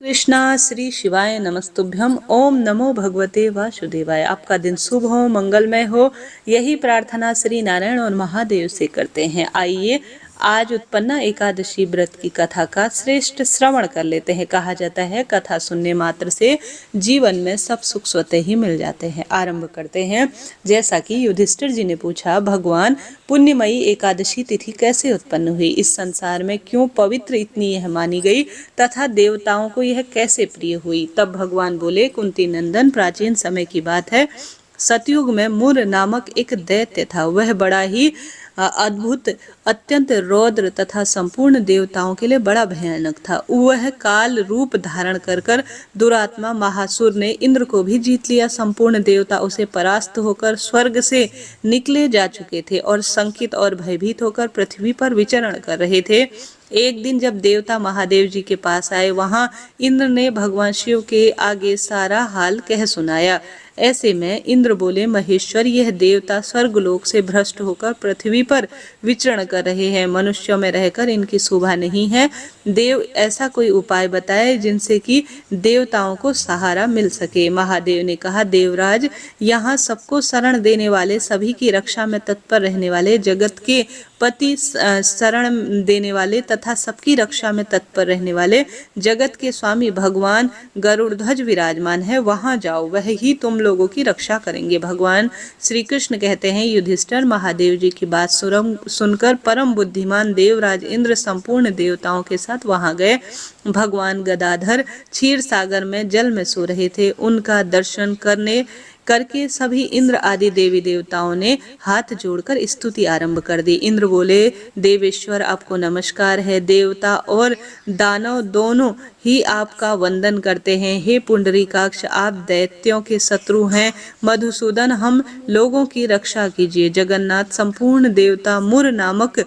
कृष्णा श्री शिवाय नमस्तुभ्यम। ओम नमो भगवते वासुदेवाय। आपका दिन शुभ हो, मंगलमय हो, यही प्रार्थना श्री नारायण और महादेव से करते हैं। आइए आज उत्पन्ना एकादशी व्रत की कथा का श्रेष्ठ श्रवण कर लेते हैं। कहा जाता है कथा सुनने मात्र से जीवन में सब सुख स्वतः ही मिल जाते हैं। आरंभ करते हैं। जैसा कि युधिष्ठिर जी ने पूछा, भगवान पुण्यमयी एकादशी तिथि कैसे उत्पन्न हुई, इस संसार में क्यों पवित्र इतनी यह मानी गई तथा देवताओं को यह कैसे प्रिय हुई। तब भगवान बोले, कुंती नंदन, प्राचीन समय की बात है। सतयुग में मुर नामक एक दैत्य था। वह बड़ा ही अद्भुत, अत्यंत रौद्र तथा संपूर्ण देवताओं के लिए बड़ा भयानक था। वह काल रूप धारण कर दुरात्मा महासुर ने इंद्र को भी जीत लिया। संपूर्ण देवता उसे परास्त होकर स्वर्ग से निकले जा चुके थे और शंकित और भयभीत होकर पृथ्वी पर विचरण कर रहे थे। एक दिन जब देवता महादेव जी के पास आए, वहां इंद्र ने भगवान शिव के आगे सारा हाल कह सुनाया। ऐसे में इंद्र बोले, महेश्वर, यह देवता स्वर्गलोक से भ्रष्ट होकर पृथ्वी पर विचरण कर रहे हैं। मनुष्यों में रहकर इनकी शोभा नहीं है। देव ऐसा कोई उपाय बताए जिनसे कि देवताओं को सहारा मिल सके। महादेव ने कहा, देवराज, यहाँ सबको शरण देने वाले, सभी की रक्षा में तत्पर रहने वाले, जगत के पति, शरण देने वाले तथा सबकी रक्षा में तत्पर रहने वाले जगत के स्वामी भगवान गरुड़ध्वज विराजमान है। वहां जाओ, वह ही तुम लोगों की रक्षा करेंगे। भगवान श्री कृष्ण कहते हैं, युधिष्ठिर, महादेव जी की बात सुनकर परम बुद्धिमान देवराज इंद्र संपूर्ण देवताओं के साथ वहां गए। भगवान गदाधर क्षीर सागर में जल में सो रहे थे। उनका दर्शन करके सभी इंद्र आदि देवी देवताओं ने हाथ जोड़कर स्तुति आरंभ कर दी। इंद्र बोले, देवेश्वर, आपको नमस्कार है। देवता और दानव दोनों ही आपका वंदन करते हैं। हे पुंडरीकाक्ष, आप दैत्यों के शत्रु हैं। मधुसूदन, हम लोगों की रक्षा कीजिए। जगन्नाथ, संपूर्ण देवता मुर नामक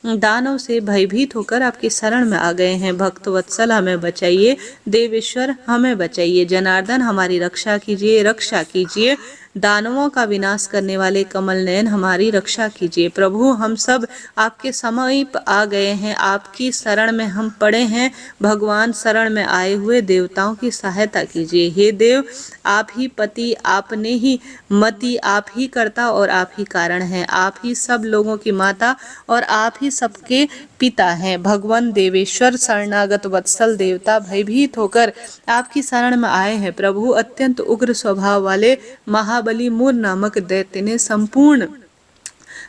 दानव से भयभीत होकर आपकी शरण में आ गए हैं। भक्तवत्सल, हमें बचाइए। देवेश्वर, हमें बचाइए। जनार्दन, हमारी रक्षा कीजिए, रक्षा कीजिए। दानवों का विनाश करने वाले कमल नयन, हमारी रक्षा कीजिए। प्रभु, हम सब आपके समीप आ गए हैं। आपकी शरण में हम पड़े हैं। भगवान, शरण में आए हुए देवताओं की सहायता कीजिए। हे देव, आप ही पति, आपने ही मति, आप ही कर्ता और आप ही कारण हैं। आप ही सब लोगों की माता और आप ही सबके पिता हैं। भगवान देवेश्वर, शरणागत वत्सल देवता भयभीत होकर आपकी शरण में आए हैं। प्रभु, अत्यंत उग्र स्वभाव वाले महाबली मुर नामक दैत्य ने संपूर्ण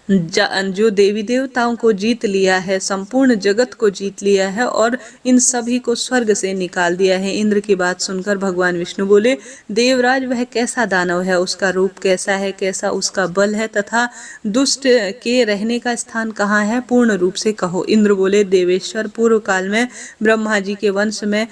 जो देवी देवताओं को जीत लिया है, संपूर्ण जगत को जीत लिया है और इन सभी को स्वर्ग से निकाल दिया है। इंद्र की बात सुनकर भगवान विष्णु बोले, देवराज, वह कैसा दानव है, उसका रूप कैसा है, कैसा उसका बल है तथा दुष्ट के रहने का स्थान कहाँ है, पूर्ण रूप से कहो। इंद्र बोले, देवेश्वर, पूर्व काल में ब्रह्मा जी के वंश में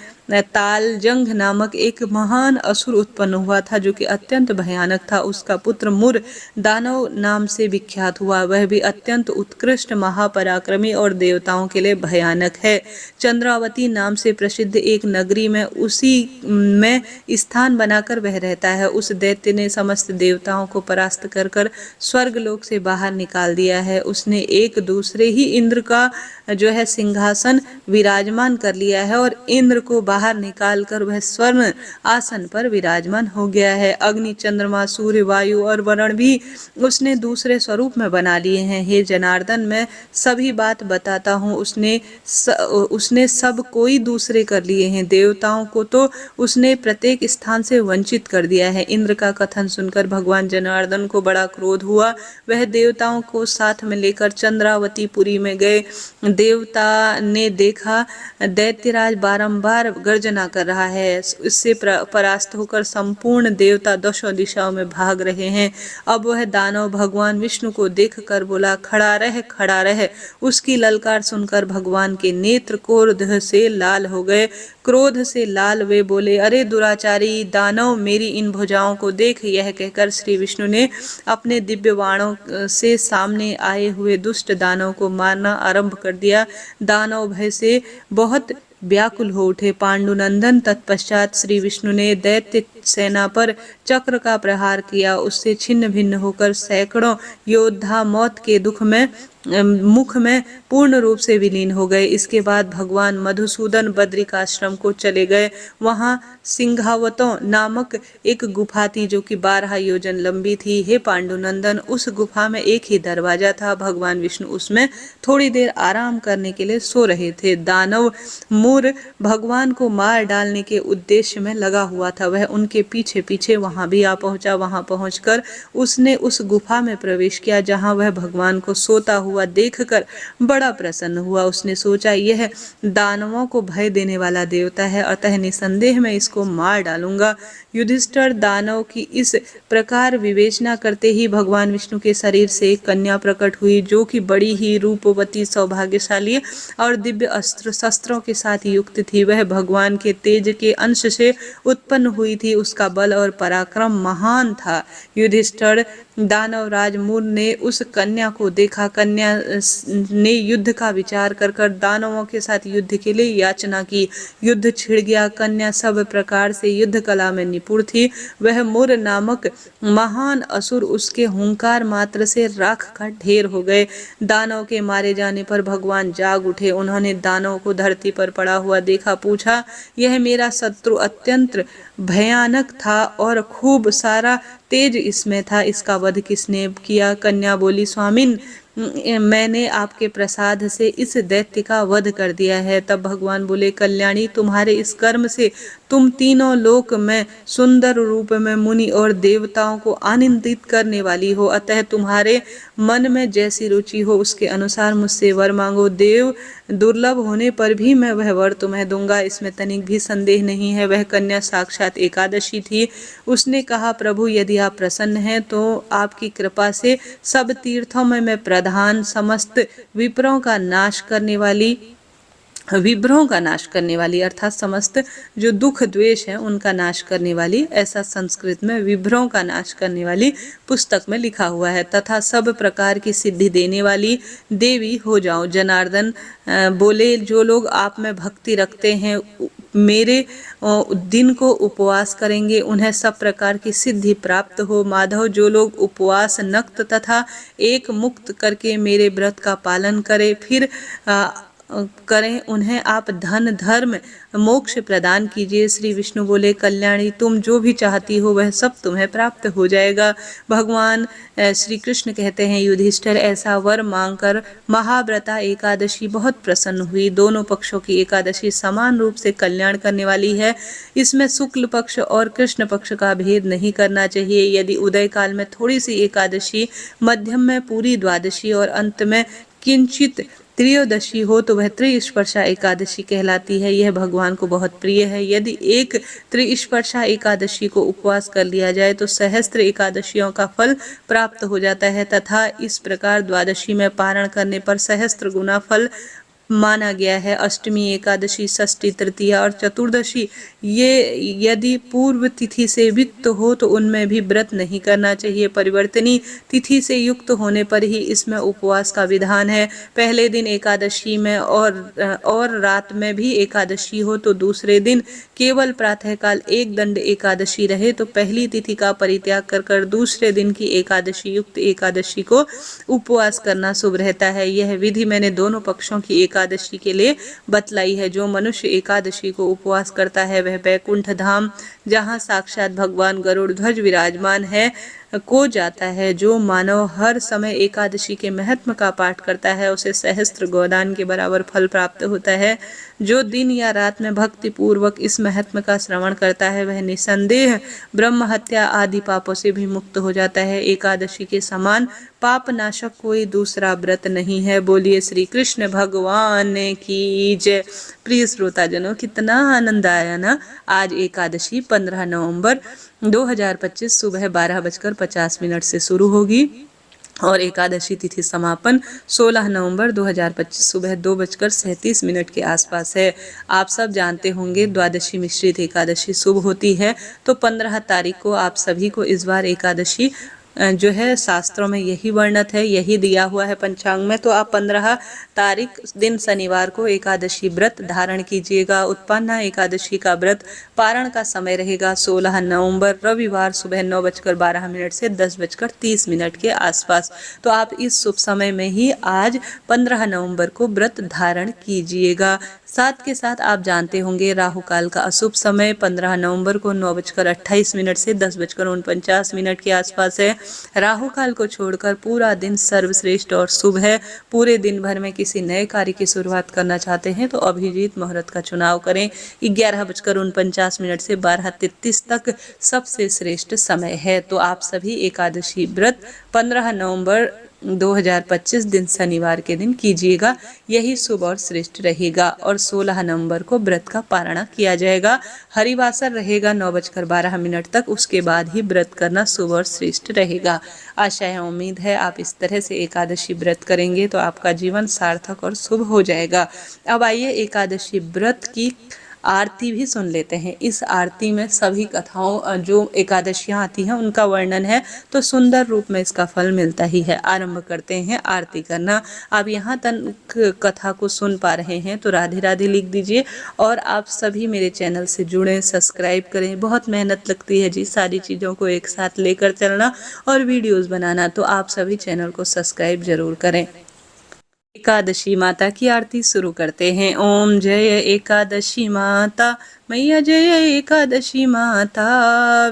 तालजंघ नामक एक महान असुर उत्पन्न हुआ था, जो कि अत्यंत भयानक था। उसका पुत्र मुर दानव नाम से विख्यात हुआ। वह भी अत्यंत उत्कृष्ट, महापराक्रमी और देवताओं के लिए भयानक है। चंद्रावती नाम से प्रसिद्ध एक नगरी में उसी में स्थान बनाकर वह रहता है। उस दैत्य ने समस्त देवताओं को परास्त कर स्वर्गलोक से बाहर निकाल दिया है। उसने एक दूसरे ही इंद्र का जो है सिंहासन विराजमान कर लिया है और इंद्र को बाहर निकालकर वह स्वर्ण आसन पर विराजमान हो गया है। अग्नि, चंद्रमा, सूर्य, वायु और वरुण भी उसने दूसरे स्वरूप में बना लिए हैं। हे जनार्दन, मैं सभी बात बताता हूँ। उसने सब कोई दूसरे कर लिए हैं। देवताओं को तो उसने प्रत्येक स्थान से वंचित कर दिया है। इंद्र का कथन सुनकर भगवान जनार्दन को बड़ा क्रोध हुआ। वह देवताओं को साथ में लेकर चंद्रावती पुरी में गए। देवता ने देखा दैत्यराज बारंबार गर्जना कर रहा है। इससे परास्त होकर संपूर्ण देवता दशों दिशाओं में भाग रहे हैं। अब वह दानव भगवान विष्णु को देखकर बोला, खड़ा रह, खड़ा रह। उसकी ललकार सुनकर भगवान के नेत्र क्रोध से लाल हो गए। क्रोध से लाल वे बोले, अरे दुराचारी दानव, मेरी इन भुजाओं को देख। यह कहकर श्री विष्णु ने अपने दिव्य बाणों से सामने आए हुए दुष्ट दानव को मारना आरंभ कर दिया। दानव भय से बहुत व्याकुल हो उठे। पांडुनंदन, तत्पश्चात श्री विष्णु ने दैत्य सेना पर चक्र का प्रहार किया। उससे छिन्न भिन्न होकर सैकड़ों योद्धा मौत के मुख में पूर्ण रूप से विलीन हो गए। इसके बाद भगवान मधुसूदन बद्रिकाश्रम को चले गए। वहां सिंघावतों नामक एक गुफा थी जो कि 12 योजन लंबी थी। हे पांडुनंदन, उस गुफा में एक ही दरवाजा था। भगवान विष्णु उसमें थोड़ी देर आराम करने के लिए सो रहे थे। दानव मूर भगवान को मार डालने के उद्देश्य में लगा हुआ था। वह उनके पीछे पीछे वहां भी आ पहुंचा। वहां पहुंचकर उसने उस गुफा में प्रवेश किया जहां वह भगवान को सोता हुआ देखकर बड़ा प्रसन्न हुआ। उसने सोचा, यह दानवों को भय देने वाला देवता है, अतः निसंदेह मैं इसको मार डालूंगा। युधिष्ठिर दानव की इस प्रकार विवेचना करते ही भगवान विष्णु के शरीर से एक कन्या प्रकट हुई जो कि बड़ी ही रूपवती, सौभाग्यशाली और दिव्य अस्त्र शस्त्रों के साथ युक्त थी। वह भगवान के तेज के अंश से उत्पन्न हुई थी। उसका बल और पराक्रम महान था। युधिष्ठिर दानवराज मूर ने उस कन्या को देखा। कन्या ने युद्ध का विचार कर दानवों के साथ युद्ध के लिए याचना की। युद्ध छिड़ गया। कन्या सब प्रकार से युद्ध कला में निपुण थी। वह मूर नामक महान असुर उसके हुंकार मात्र से राख का ढेर हो गए। दानव के मारे जाने पर भगवान जाग उठे। उन्होंने दानव को धरती पर पड़ा हुआ देखा। पूछा, यह मेरा शत्रु अत्यंत भयानक था और खूब सारा तेज इसमें था, इसका वध किसने किया? कन्या बोली, स्वामिन, मैंने आपके प्रसाद से इस दैत्य का वध कर दिया है। तब भगवान बोले, कल्याणी, तुम्हारे इस कर्म से तुम तीनों लोक में सुंदर रूप में मुनि और देवताओं को आनंदित करने वाली हो। अतः तुम्हारे मन में जैसी रुचि हो उसके अनुसार मुझसे वर मांगो। देव दुर्लभ होने पर भी मैं वह वर तुम्हें दूंगा, इसमें तनिक भी संदेह नहीं है। वह कन्या साक्षात एकादशी थी। उसने कहा, प्रभु, यदि आप प्रसन्न हैं तो आपकी कृपा से सब तीर्थों में मैं प्रधान, समस्त विप्रों का नाश करने वाली अर्थात समस्त जो दुख द्वेष है उनका नाश करने वाली, ऐसा संस्कृत में विभ्रों का नाश करने वाली पुस्तक में लिखा हुआ है, तथा सब प्रकार की सिद्धि देने वाली देवी हो जाऊं। जनार्दन बोले, जो लोग आप में भक्ति रखते हैं, मेरे दिन को उपवास करेंगे, उन्हें सब प्रकार की सिद्धि प्राप्त हो। माधव, जो लोग उपवास, नक्त तथा एक मुक्त करके मेरे व्रत का पालन करें करें, उन्हें आप धन, धर्म, मोक्ष प्रदान कीजिए। श्री विष्णु बोले, कल्याणी, तुम जो भी चाहती हो वह सब तुम्हें प्राप्त हो जाएगा। भगवान श्री कृष्ण कहते हैं, युधिष्ठिर, ऐसा वर मांगकर महाव्रता एकादशी बहुत प्रसन्न हुई। दोनों पक्षों की एकादशी समान रूप से कल्याण करने वाली है। इसमें शुक्ल पक्ष और कृष्ण पक्ष का भेद नहीं करना चाहिए। यदि उदय काल में थोड़ी सी एकादशी, मध्यम में पूरी द्वादशी और अंत में किंचित त्रयोदशी हो तो वह त्रिस्पर्शा एकादशी कहलाती है। यह भगवान को बहुत प्रिय है। यदि एक त्रिस्पर्शा एकादशी को उपवास कर लिया जाए तो सहस्त्र एकादशियों का फल प्राप्त हो जाता है, तथा इस प्रकार द्वादशी में पारण करने पर सहस्त्र गुना फल माना गया है। अष्टमी, एकादशी, षष्ठी, तृतीया और चतुर्दशी ये यदि पूर्व तिथि से युक्त हो तो उनमें भी व्रत नहीं करना चाहिए। परिवर्तनी तिथि से युक्त होने पर ही इसमें उपवास का विधान है। पहले दिन एकादशी में और रात में भी एकादशी हो तो दूसरे दिन केवल प्रातःकाल एक दंड एकादशी रहे तो पहली तिथि का परित्याग कर दूसरे दिन की एकादशी युक्त एकादशी को उपवास करना शुभ रहता है। यह विधि मैंने दोनों पक्षों की एकादशी के लिए बतलाई है। जो मनुष्य एकादशी को उपवास करता है वह वैकुंठ धाम, जहाँ साक्षात भगवान गरुड़ ध्वज विराजमान है, को जाता है। जो मानव हर समय एकादशी के महत्व का पाठ करता है उसे सहस्त्र गोदान के बराबर फल प्राप्त होता है। जो दिन या रात में भक्ति पूर्वक इस महत्व का श्रवण करता है वह निसंदेह ब्रह्म हत्या आदि पापों से भी मुक्त हो जाता है। एकादशी के समान पाप नाशक कोई दूसरा व्रत नहीं है। बोलिए श्री कृष्ण भगवान की जय। प्रिय श्रोताजनों, कितना आनंद आया ना। आज एकादशी 15 नवंबर 2025 सुबह 12:50 से शुरू होगी और एकादशी तिथि समापन 16 नवंबर 2025 सुबह 2:37 के आसपास है। आप सब जानते होंगे द्वादशी मिश्रित एकादशी शुभ होती है, तो 15 तारीख को आप सभी को इस बार एकादशी जो है शास्त्रों में यही वर्णित है, यही दिया हुआ है पंचांग में। तो आप 15 तारीख दिन शनिवार को एकादशी व्रत धारण कीजिएगा। उत्पन्ना एकादशी का व्रत पारण का समय रहेगा 16 नवंबर रविवार सुबह 9:12 से 10:30 के आसपास। तो आप इस शुभ समय में ही आज 15 नवंबर को व्रत धारण कीजिएगा। साथ के साथ आप जानते होंगे राहु काल का अशुभ समय 15 नवंबर को 9:28 से 10:49 के आसपास है। राहु काल को छोड़कर पूरा दिन सर्वश्रेष्ठ और शुभ है। पूरे दिन भर में किसी नए कार्य की शुरुआत करना चाहते हैं तो अभिजीत मुहूर्त का चुनाव करें। 11:49 से 12:33 तक सबसे श्रेष्ठ समय है। तो आप सभी एकादशी व्रत 15 नवंबर 2025 दिन शनिवार के दिन कीजिएगा, यही शुभ और श्रेष्ठ रहेगा। और 16 नवंबर को व्रत का पारणा किया जाएगा। हरिवासर रहेगा 9:12 तक, उसके बाद ही व्रत करना शुभ और श्रेष्ठ रहेगा। आशा है, उम्मीद है आप इस तरह से एकादशी व्रत करेंगे तो आपका जीवन सार्थक और शुभ हो जाएगा। अब आइए एकादशी व्रत की आरती भी सुन लेते हैं। इस आरती में सभी कथाओं जो एकादशियां आती हैं उनका वर्णन है, तो सुंदर रूप में इसका फल मिलता ही है। आरंभ करते हैं आरती करना। आप यहाँ तक कथा को सुन पा रहे हैं तो राधे राधे लिख दीजिए। और आप सभी मेरे चैनल से जुड़ें, सब्सक्राइब करें। बहुत मेहनत लगती है जी सारी चीज़ों को एक साथ लेकर चलना और वीडियोज़ बनाना, तो आप सभी चैनल को सब्सक्राइब जरूर करें। एकादशी माता की आरती शुरू करते हैं। ओम जय एकादशी माता, मैया जय एकादशी माता।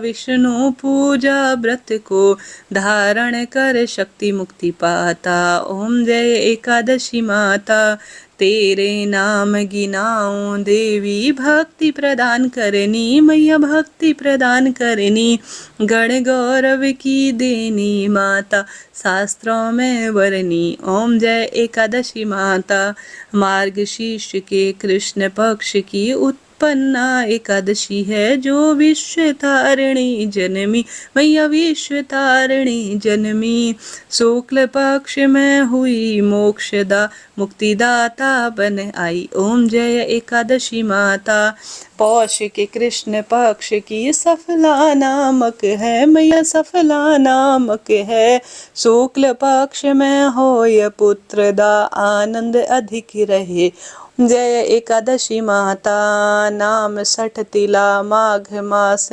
विष्णु पूजा व्रत को धारण कर शक्ति मुक्ति पाता। ओम जय एकादशी माता, तेरे नाम गिनाऊं देवी भक्ति प्रदान करनी। मैया भक्ति प्रदान करनी, गण गौरव की देनी माता, शास्त्रों में वरनी। ओम जय एकादशी माता, मार्गशीर्ष के कृष्ण पक्ष की उत्पन्ना एकादशी है जो विश्व तारिणी जन्मी। मैया विश्व तारिणी जन्मी, शुक्ल पक्ष में हुई मोक्षदा मुक्तिदाता बन आई। ओम जय एकादशी माता, पौष के कृष्ण पक्ष की सफला नामक है। मैया सफला नामक है, शुक्ल पक्ष में होय पुत्र दा आनंद अधिक रहे। जय एकादशी माता, नाम 60 तिला माघ मास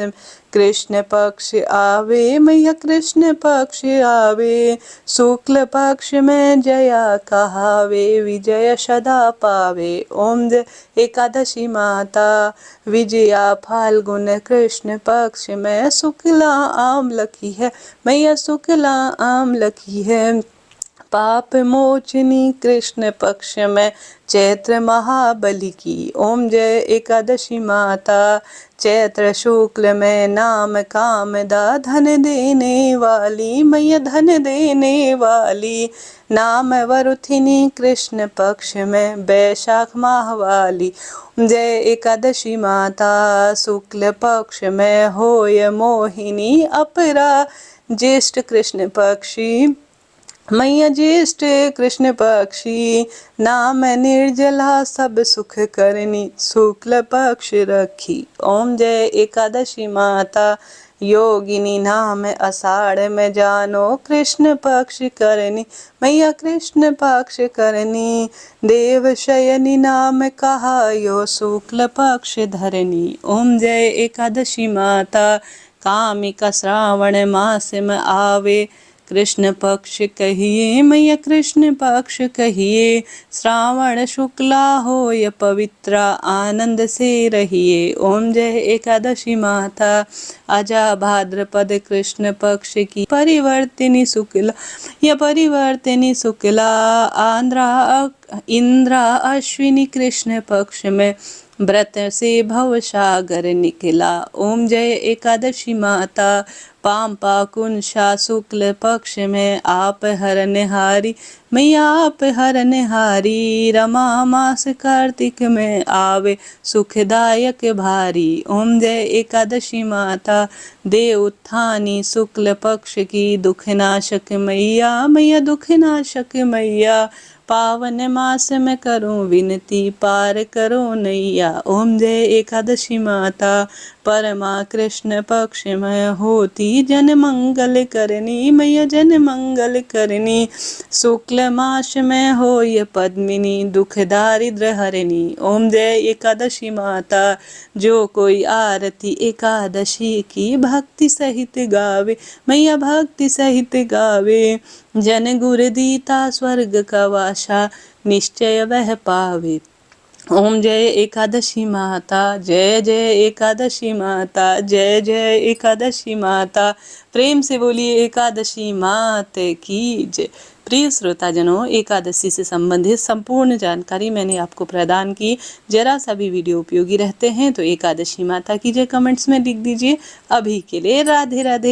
कृष्ण पक्ष आवे। मैया कृष्ण पक्ष आवे, शुक्ल पक्ष में जया कहावे, विजय सदा पावे। ओम जय एकादशी माता, विजया फाल्गुन कृष्ण पक्ष में शुक्ला आम्ल की है। मैया शुक्ला आम्ल की है, पाप मोचनी कृष्ण पक्ष में चैत्र महाबली की। ओम जय एकादशी माता, चैत्र शुक्ल में नाम कामदा, धन देने वाली। मैया धन देने वाली, नाम वरुथिनी कृष्ण पक्ष में वैशाख माह वाली। जय एकादशी माता, शुक्ल पक्ष में होय मोहिनी अपरा ज्येष्ठ कृष्ण पक्षी। मैया ज्येष्ठ कृष्ण पक्षी, नाम निर्जला सब सुख करनी, शुक्ल पक्ष रखी। ओम जय एकादशी माता, योगिनी नाम आषाढ़ में जानो, कृष्ण पक्ष करनी। मैया कृष्ण पक्ष करनी, देव शयनी नाम कहा यो, शुक्ल पक्ष धरनी। ओम जय एकादशी माता, कामिका श्रावण मास में आवे, कृष्ण पक्ष कहिए। मैया कृष्ण पक्ष कहिए, श्रावण शुक्ला होय पवित्र, आनंद से रहिए। ओम जय एकादशी माता, अजा भाद्रपद कृष्ण पक्ष की परिवर्तिनी शुक्ला। या परिवर्तिनी शुक्ला, आंध्रा इंद्रा अश्विनी कृष्ण पक्ष में व्रत से भव सागर निकला। ओम जय एकादशी माता, पाम्पा कुंशा शुक्ल पक्ष में आप हरनिहारी। मैया आप हरनिहारी, रमा मास कार्तिक में आवे, सुखदायक भारी। ओम जय एकादशी माता, देव उत्थानी शुक्ल पक्ष की दुखनाशक मैया। मैया दुखनाशक मैया, पावन मास में करूं विनती, पार करो नैया। ओम जय एकादशी माता, परमा कृष्ण पक्ष में होती, जन मंगल करनी मैया जन मंगल करनी। शुक्ल मास में हो ये पद्मिनी, दुख दारिद्र हरनी। ओम जय एकादशी माता, जो कोई आरती एकादशी की भक्ति सहित गावे मैया भक्ति सहित गावे। जन गुर दीता स्वर्ग का वासा, निश्चय वह पावे। ओम जय एकादशी माता, जय जय एकादशी माता, जय जय एकादशी माता। प्रेम से बोलिए एकादशी मात की जय। प्रिय श्रोताजनों, एकादशी से संबंधित संपूर्ण जानकारी मैंने आपको प्रदान की। जरा सा भी वीडियो उपयोगी रहते हैं तो एकादशी माता की जय कमेंट्स में लिख दीजिए। अभी के लिए राधे राधे।